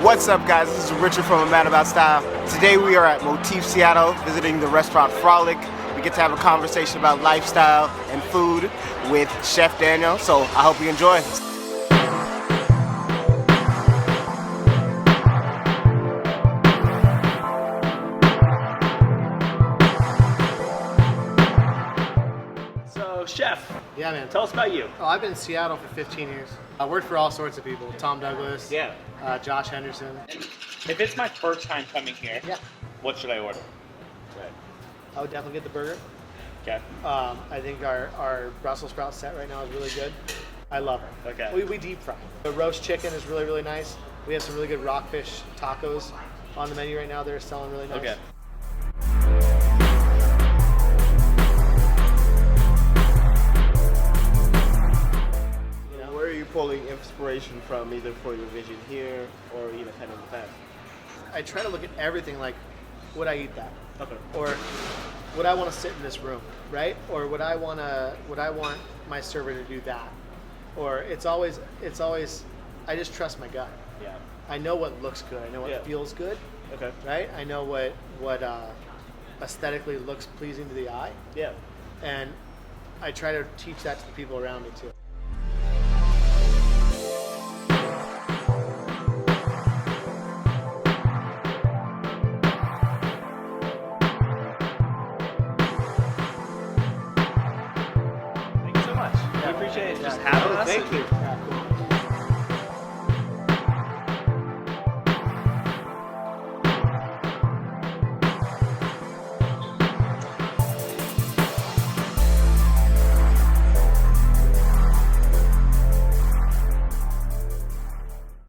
What's up, guys? This is Richard from A Man About Style. Today we are at Motif Seattle visiting the restaurant Frolik. We get to have a conversation about lifestyle and food with Chef Daniel, so I hope you enjoy. So, Chef, Yeah, man. tell us about you. Oh, I've been in Seattle for 15 years. I worked for all sorts of people. Tom Douglas, Yeah. Josh Henderson. If it's my first time coming here, Yeah. what should I order? I would definitely get the burger. Okay. I think our Brussels sprout set right now is really good. I love it. Okay. We deep fry. The roast chicken is really, really nice. We have some really good rockfish tacos on the menu right now. They're selling really nice. Okay. Where are you pulling inspiration from, either for your vision here or even kind of in the past? I try to look at everything like, would I eat that? Okay. Or would I want to sit in this room, right? Or would I want my server to do that? Or it's always I just trust my gut. Yeah. I know what looks good. I know what Yeah. feels good, Okay. right? I know what aesthetically looks pleasing to the eye, Yeah. and I try to teach that to the people around me too. Thank you so much. We appreciate just having us. Thank and you.